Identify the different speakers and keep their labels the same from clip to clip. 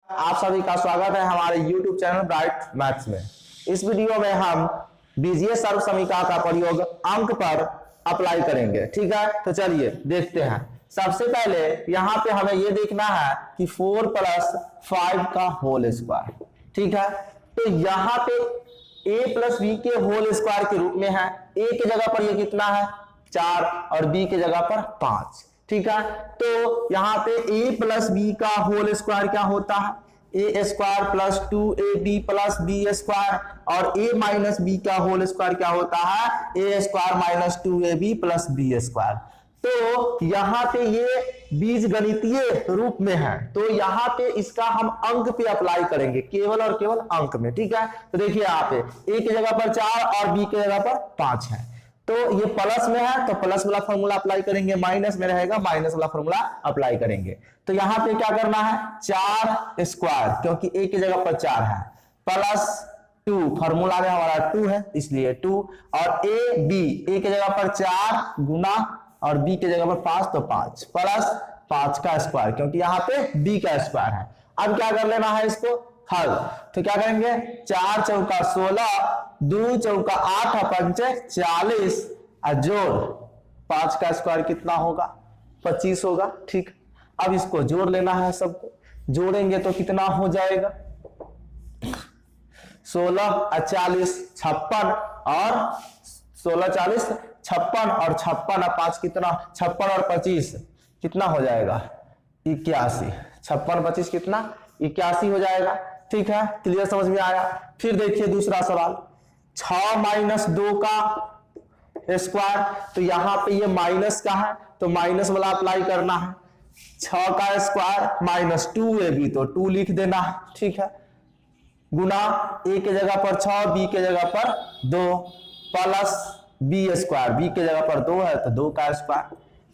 Speaker 1: आप सभी का स्वागत है हमारे YouTube चैनल ब्राइट मैथ्स में। इस वीडियो में हम बीजीय सर्व समीकरण का प्रयोग अंक पर अप्लाई करेंगे। ठीक है, तो चलिए देखते हैं। सबसे पहले यहाँ पे हमें ये देखना है कि 4 + 5 का होल स्क्वायर। ठीक है, तो यहाँ पे a + b के होल स्क्वायर के रूप में है। a की जगह पर ये कितना है 4 और b की जगह पर 5। ठीक है, तो यहाँ पे a + b का होल स्क्वायर क्या होता है a² + 2ab + b² और a - b का होल स्क्वायर क्या होता है a² - 2ab + b²। तो यहाँ पे ये बीज गणितीय रूप में है, तो यहाँ पे इसका हम अंक पे अप्लाई करेंगे, केवल और केवल अंक में। ठीक है, तो देखिए यहाँ पे a की जगह पर 4 और b की जगह पर 5 है, तो ये प्लस में है तो प्लस वाला फॉर्मूला अप्लाई करेंगे, माइनस में रहेगा माइनस वाला फॉर्मूला अप्लाई करेंगे। तो यहाँ पे क्या करना है 4² क्योंकि a की जगह पर 4 है + 2 फॉर्मूला में हमारा 2 है इसलिए 2 और a की जगह पर 4 गुना और b की जगह पर 5 तो 5 + 5 का स्क्वायर क्योंकि यहाँ पे b का स्क्वायर है। अब क्या कर लेना है इसको हल, तो क्या करेंगे 4 × 4 = 16 2 × 4 = 8 और 5 = 40 और जोड़ 5 का स्क्वायर कितना होगा 25 होगा। ठीक, अब इसको जोड़ लेना है, सबको जोड़ेंगे तो कितना हो जाएगा 16 और 40 56 और 16 40 56 और 56 और 5 कितना 56 और 25 कितना हो जाएगा 81। 56 25 कितना 81 हो जाएगा। ठीक है, क्लियर समझ में आया। फिर देखिए दूसरा सवाल 6 - 2 का स्क्वायर, तो यहाँ पे ये माइनस का है तो माइनस वाला अप्लाई करना है। 6 का स्क्वायर - 2ab तो 2 लिख देना है। ठीक है, गुना a की जगह पर 6 b की जगह पर 2 + b² b की जगह पर 2 है तो 2 का स्क्वायर।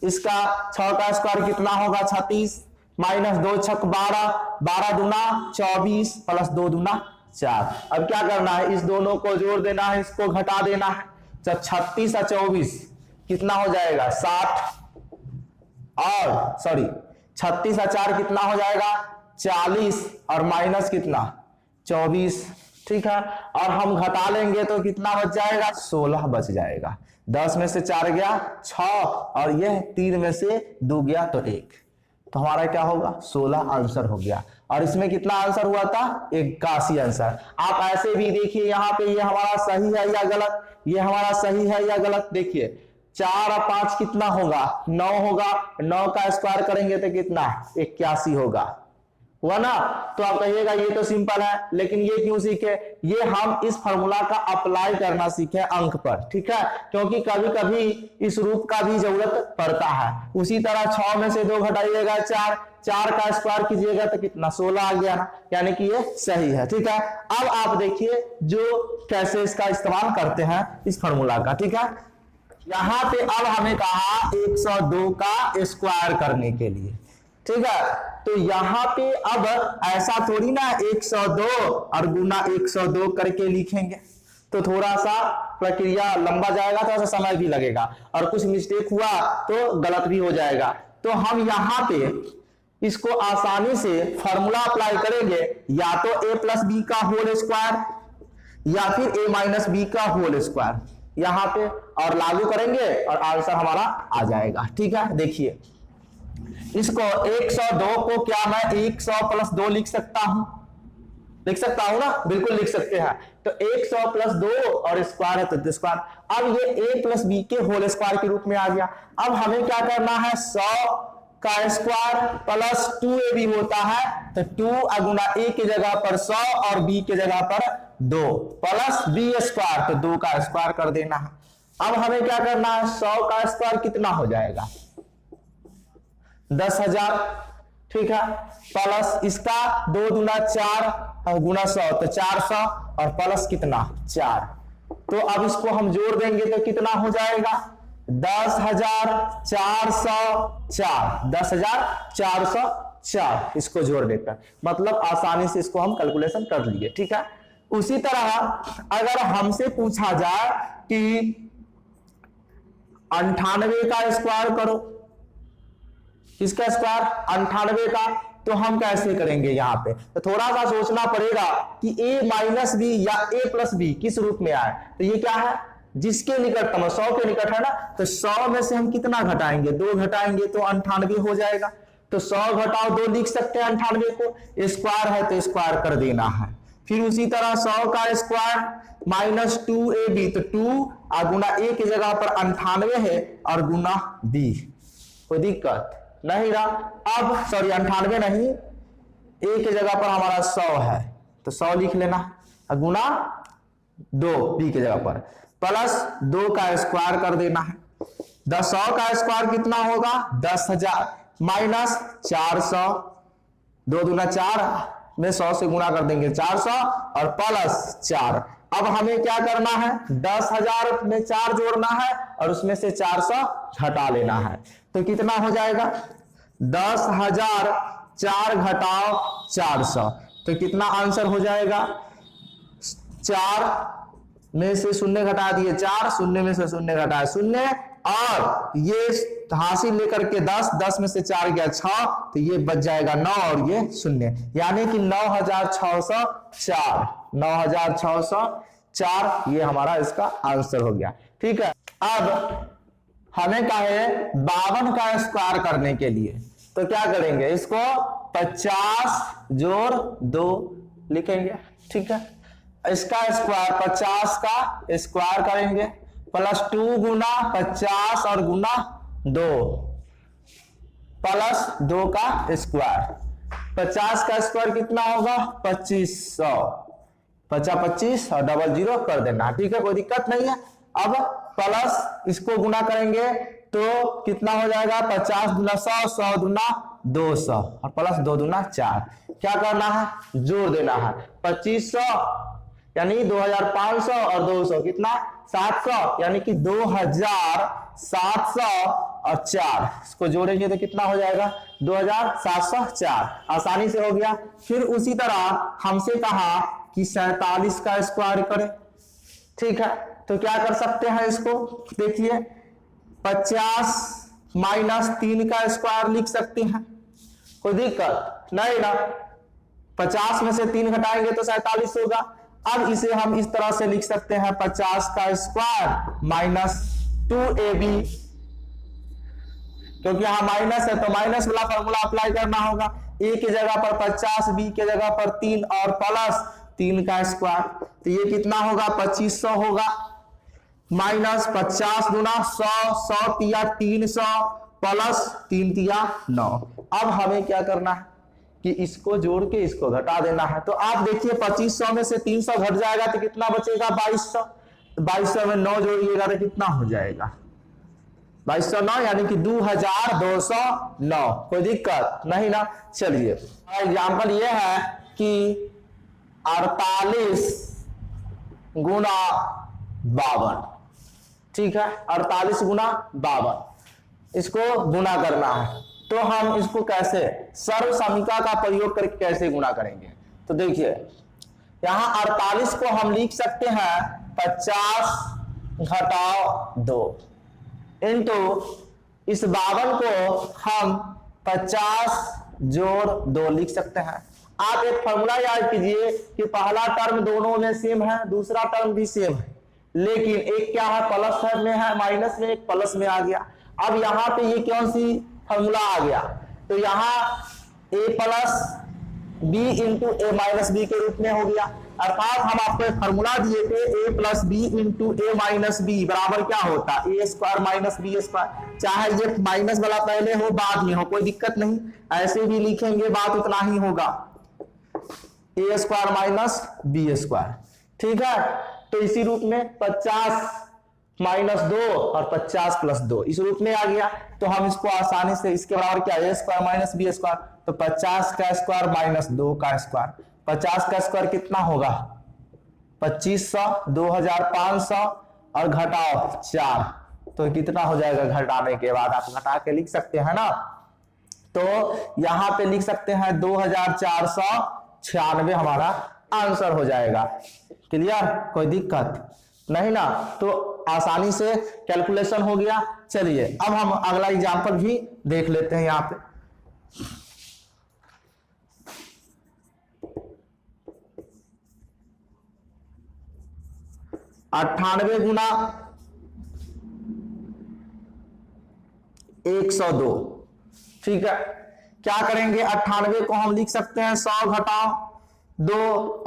Speaker 1: इसका 6 का स्क्वायर कितना होगा 36 - 2 × 6 = 12 12 दूना 24 + 2 दूना 4। अब क्या करना है इस दोनों को जोड़ देना है, इसको घटा देना है। जब 36 और 24 कितना हो जाएगा 60 और 36 और 4 कितना हो जाएगा 40 और माइनस कितना 24। ठीक है, और हम घटा लेंगे तो कितना बच जाएगा 16 बच जाएगा। 10 में से 4 गया 6 और यह 3 में से 2 गया तो 1, तो हमारा क्या होगा 16 आंसर हो गया। और इसमें कितना आंसर हुआ था 81 आंसर। आप ऐसे भी देखिए यहाँ पे ये हमारा सही है या गलत, ये हमारा सही है या गलत। देखिए 4 और 5 कितना होगा 9 होगा, 9 का स्क्वायर करेंगे तो कितना 81 होगा, हुआ ना। तो आप कहिएगा ये तो सिंपल है, लेकिन ये क्यों सीखे, ये हम इस फॉर्मूला का अप्लाई करना सीखे अंक पर। ठीक है, क्योंकि कभी कभी इस रूप का भी जरूरत पड़ता है। उसी तरह 6 में से 2 घटाइएगा 4 4 का स्क्वायर कीजिएगा तो कितना 16 आ गया ना, यानी कि ये सही है। ठीक है, अब आप देखिए जो कैसे इसका इस्तेमाल करते हैं इस फॉर्मूला का। ठीक है, यहाँ पे अब हमें कहा 102 का स्क्वायर करने के लिए। ठीक है, तो यहाँ पे अब ऐसा थोड़ी ना 102 और गुना 102 करके लिखेंगे, तो थोड़ा सा प्रक्रिया लंबा जाएगा, थोड़ा सा समय भी लगेगा और कुछ मिस्टेक हुआ तो गलत भी हो जाएगा। तो हम यहाँ पे इसको आसानी से फॉर्मूला अप्लाई करेंगे, या तो a + b का होल स्क्वायर या फिर a - b का होल स्क्वायर यहाँ पे, और लागू करेंगे और आंसर हमारा आ जाएगा। ठीक है, देखिए इसको 102 को क्या मैं 100 + 2 लिख सकता हूं ना, बिल्कुल लिख सकते हैं। तो 100 + 2 और स्क्वायर है तो स्क्वायर। अब ये a + b के होल स्क्वायर के रूप में आ गया। अब हमें क्या करना है 100 का स्क्वायर + 2ab होता है तो 2 गुना a की जगह पर 100 और b की जगह पर 2 + b² तो 2 का स्क्वायर कर देना है। अब हमें क्या करना है 100 का स्क्वायर कितना हो जाएगा 10,000। ठीक है, प्लस इसका 2 दूना 4 गुना 100 तो 400 और प्लस कितना 4। तो अब इसको हम जोड़ देंगे तो कितना हो जाएगा 10,404 10,404। इसको जोड़ देकर मतलब आसानी से इसको हम कैलकुलेशन कर लिए। ठीक है, उसी तरह अगर हमसे पूछा जाए कि 98 का स्क्वायर करो, किसका स्क्वायर 98 का, तो हम कैसे करेंगे यहाँ पे, तो थोड़ा सा सोचना पड़ेगा कि a माइनस बी या a प्लस बी किस रूप में आए। तो ये क्या है, जिसके निकटतम 100 के निकट है ना, तो 100 में से हम कितना घटाएंगे, 2 घटाएंगे तो 98 हो जाएगा। तो 100 घटाओ 2 लिख सकते हैं 98 को, स्क्वायर है तो स्क्वायर कर देना है। फिर उसी तरह 100 का स्क्वायर माइनस 2ab, तो 2 और गुना a की जगह पर 98 है और गुना b, कोई दिक्कत नहीं रहा। अब सॉरी 98 नहीं, a की जगह पर हमारा 100 है तो 100 लिख लेना, गुना 2 b की जगह पर, प्लस 2 का स्क्वायर कर देना है। 100 का स्क्वायर कितना होगा, 10,000 माइनस 400, 2 दूना 4 में 100 से गुणा कर देंगे 400 और प्लस 4। अब हमें क्या करना है, 10,000 में 4 जोड़ना है और उसमें से 400 घटा लेना है। तो कितना हो जाएगा, 10,000 4 घटाओ 400, तो कितना आंसर हो जाएगा, 4 में से 0 घटा दिए 4, 0 में से 0 घटाए 0, और ये हासिल लेकर के 10 में से 4 गया 6, तो ये बच जाएगा 9 और ये 0, यानी कि 9,604, 9,604 ये हमारा इसका आंसर हो गया। ठीक है, अब हमें कहे 52 का स्क्वायर करने के लिए, तो क्या करेंगे, इसको 50 जोड़ 2 लिखेंगे। ठीक है, इसका स्क्वायर 50 का स्क्वायर करेंगे प्लस 2 गुना 50 और गुना 2 प्लस 2 का स्क्वायर, 50 का स्क्वायर कितना होगा 2500, 50 और डबल 0 कर देना। ठीक है, कोई दिक्कत नहीं है। अब प्लस इसको गुना करेंगे तो कितना हो जाएगा, 50 गुना 100, 100 गुना 200 और प्लस 2 दूना 4। क्या करना है, जोड़ देना है, 2500 यानी 2500 और 200 कितना 700, यानी कि 2700 और 4, इसको जोड़ेंगे तो कितना हो जाएगा 2704, आसानी से हो गया। फिर उसी तरह हमसे कहा कि 47 का स्क्वायर करें। ठीक है, तो क्या कर सकते हैं, इसको देखिए 50 माइनस 3 का स्क्वायर लिख सकते हैं, कोई दिक्कत नहीं ना, 50 में से 3 घटाएंगे तो 47 होगा। अब इसे हम इस तरह से लिख सकते हैं 50 का स्क्वायर माइनस 2ab, क्योंकि यहां माइनस है तो माइनस वाला फॉर्मूला अप्लाई करना होगा, a की जगह पर 50, b की जगह पर 3 और प्लस 3 का स्क्वायर, तो ये कितना होगा 2500 होगा, माइनस 50 गुना 100, 100 तिया 300 प्लस 3 तिया 9। अब हमें क्या करना है कि इसको जोड़ के इसको घटा देना है। तो आप देखिए 2500 में से 300 घट जाएगा तो कितना बचेगा 2200, 2200 में 9 जोड़िएगा तो कितना हो जाएगा 2209, यानी कि 2209, कोई दिक्कत नहीं ना। चलिए एग्जाम्पल ये है कि 48 गुना 52, ठीक है 48 गुना 52, इसको गुना करना है। तो हम इसको कैसे सर्व समीका का प्रयोग करके कैसे गुणा करेंगे, तो देखिए यहां 48 को हम लिख सकते हैं 50 घटाओ 2 इंटू इस 52 को हम 50 जोड़ 2 लिख सकते हैं। आप एक फॉर्मूला याद कीजिए कि पहला टर्म दोनों में सेम है, दूसरा टर्म भी सेम है, लेकिन एक क्या है प्लस में है, माइनस में, एक प्लस में आ गया। अब यहां पे ये कौन सी फॉर्मूला आ गया, तो यहां a plus b into a minus b के रूप में हो गया, अर्थात हम आपको एक फॉर्मूला दिए थे a plus b into a minus b बराबर क्या होता है a square minus b square. चाहे ये माइनस वाला पहले हो बाद में हो कोई दिक्कत नहीं, ऐसे भी लिखेंगे बात उतना ही होगा, ए स्क्वायर माइनस बी स्क्वायर। ठीक है, तो इसी रूप में 50 माइनस 2 और 50 प्लस 2 इस रूप में आ गया। तो हम इसको आसानी से इसके बराबर क्या ए स्क्वायर माइनस बी स्क्वायर, तो 50 का स्क्वायर माइनस 2 का स्क्वायर, 50 का स्क्वायर कितना होगा 2500, 2500 और घटाओ 4, तो कितना हो जाएगा घटाने के बाद आप घटा के लिख सकते हैं ना, तो यहां पे लिख सकते हैं 2496 हमारा आंसर हो जाएगा। क्लियर, कोई दिक्कत नहीं ना, तो आसानी से कैलकुलेशन हो गया। चलिए अब हम अगला एग्जांपल भी देख लेते हैं। यहाँ पे 98 गुना 102। ठीक है, क्या करेंगे, 98 को हम लिख सकते हैं 100 घटाओ 2,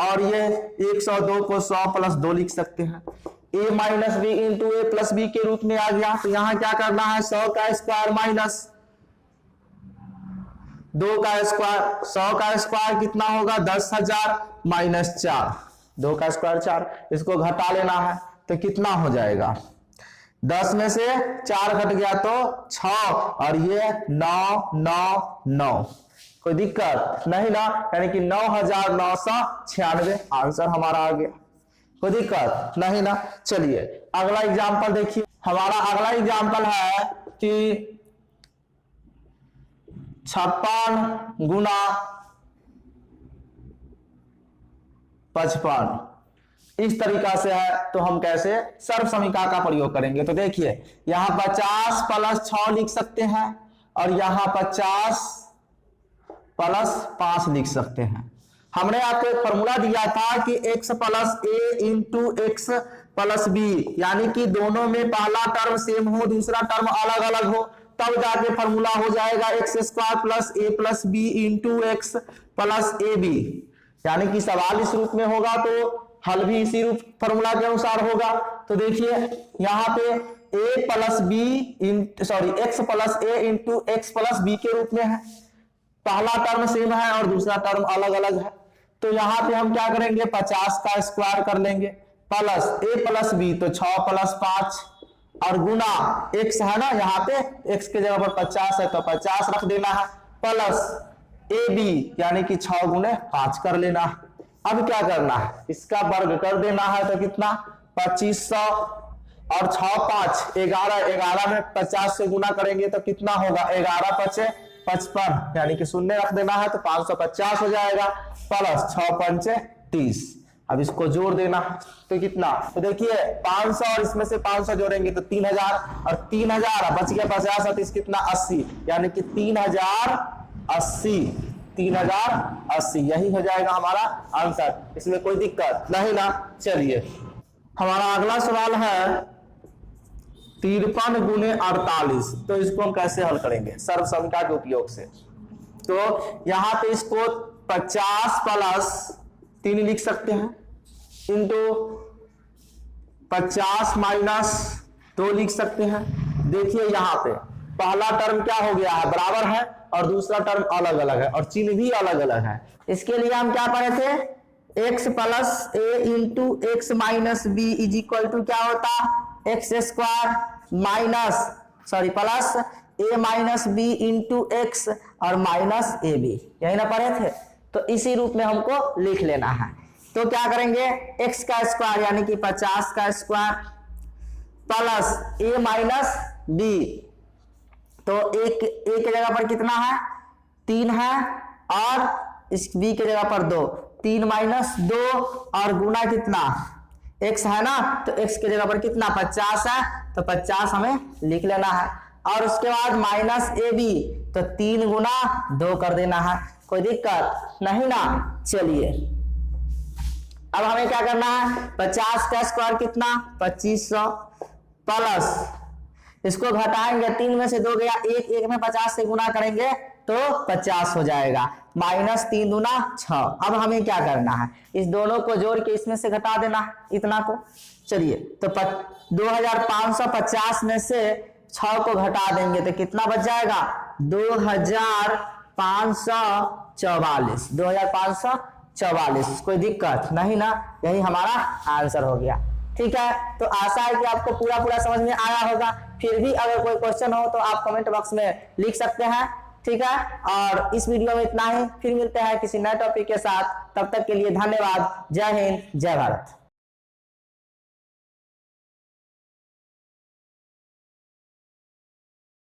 Speaker 1: और ये 102 को 100 प्लस 2 लिख सकते हैं। a minus B into a plus B के रूप में आ गया। तो यहां क्या करना है, 100 का स्क्वायर माइनस 2 का स्क्वायर, 100 का स्क्वायर कितना होगा 10,000 माइनस 4, 2 का स्क्वायर 4, इसको घटा लेना है तो कितना हो जाएगा, 10 में से 4 घट गया तो 6, और ये 9 9 9। कोई दिक्कत नहीं ना, यानी कि 9,996 आंसर हमारा आ गया। कोई दिक्कत नहीं ना। चलिए अगला एग्जांपल देखिए। हमारा अगला एग्जांपल है कि 56 गुना 55, इस तरीका से है। तो हम कैसे सर्व समीकरण का प्रयोग करेंगे, तो देखिए यहां 50 प्लस 6 लिख सकते हैं, और यहां 50 प्लस 5 लिख सकते हैं। हमने आपको एक फॉर्मूला दिया था कि x plus A into x plus B, यानी कि दोनों में पहला टर्म सेम हो, दूसरा टर्म अलग अलग हो, तब जाके फॉर्मूला हो जाएगा x square plus a plus b into x plus a b. यानी कि सवाल इस रूप में होगा तो हल भी इसी रूप फॉर्मूला के अनुसार होगा। तो देखिए यहाँ पे A plus B sorry X plus A into x plus B के रूप में है, पहला टर्म सेम है और दूसरा टर्म अलग अलग है। तो यहाँ पे हम क्या करेंगे, 50 का स्क्वायर कर लेंगे प्लस ए प्लस बी, तो 6 प्लस 5, और गुना x है ना, यहाँ पे x के जगह पर 50 है तो 50 रख देना है, प्लस ए बी यानी कि 6 गुने 5 कर लेना है। अब क्या करना है, इसका वर्ग कर देना है तो कितना 2500, और 6 5 11, 11 में 50 से गुना करेंगे तो कितना होगा, 11 5 55, यानी कि शून्य रख देना है तो 550 हो जाएगा, प्लस 6 5 30। अब इसको जोड़ देना तो कितना, तो देखिए 500 और इसमें से 500 जोड़ेंगे तो 3000, और 3000 बच गया 50 और कितना 80, यानी कि 3080, 3080 यही हो जाएगा हमारा आंसर। इसमें कोई दिक्कत नहीं ना। चलिए हमारा अगला सवाल है 53 गुने 48। तो इसको हम कैसे हल करेंगे, सर्व समीकरण के उपयोग से। तो यहां पे इसको 50 प्लस 3 लिख सकते हैं, इंटू 50 माइनस 2 लिख सकते हैं। देखिए यहाँ पे पहला टर्म क्या हो गया है, बराबर है, और दूसरा टर्म अलग अलग है, और चिन्ह भी अलग अलग है। इसके लिए हम क्या पढ़े थे, x plus A into X minus B is equal to क्या होता, X square minus sorry plus A minus B into X और माइनस ए बी, यही ना पढ़े थे। तो इसी रूप में हमको लिख लेना है। तो क्या करेंगे, x का स्क्वायर यानी कि 50 का square plus a minus b, तो एक a के जगह पर कितना है 3 है, और इस b के जगह पर 2, 3 माइनस 2, और गुना कितना x है ना, तो x के जगह पर कितना 50 है, तो 50 हमें लिख लेना है। और उसके बाद माइनस ए बी, तो 3 गुना 2 कर देना है। कोई दिक्कत नहीं ना। चलिए अब हमें क्या करना है, 50 का स्क्वायर कितना 2500, प्लस इसको घटाएंगे, 3 में से 2 गया 1, 1 में 50 से गुना करेंगे तो 50 हो जाएगा, माइनस 3 दूना 6। अब हमें क्या करना है, इस दोनों को जोड़ के इसमें से घटा देना है इतना को। चलिए तो 2550 में से 6 को घटा देंगे तो कितना बच जाएगा, 2544, 2544। कोई दिक्कत नहीं ना, यही हमारा आंसर हो गया। ठीक है, तो आशा है कि आपको पूरा समझ में आया होगा। फिर भी अगर कोई क्वेश्चन हो तो आप कमेंट बॉक्स में लिख सकते हैं। ठीक है, और इस वीडियो में इतना ही, फिर मिलते हैं किसी नए टॉपिक के साथ। तब तक के लिए धन्यवाद। जय हिंद, जय भारत।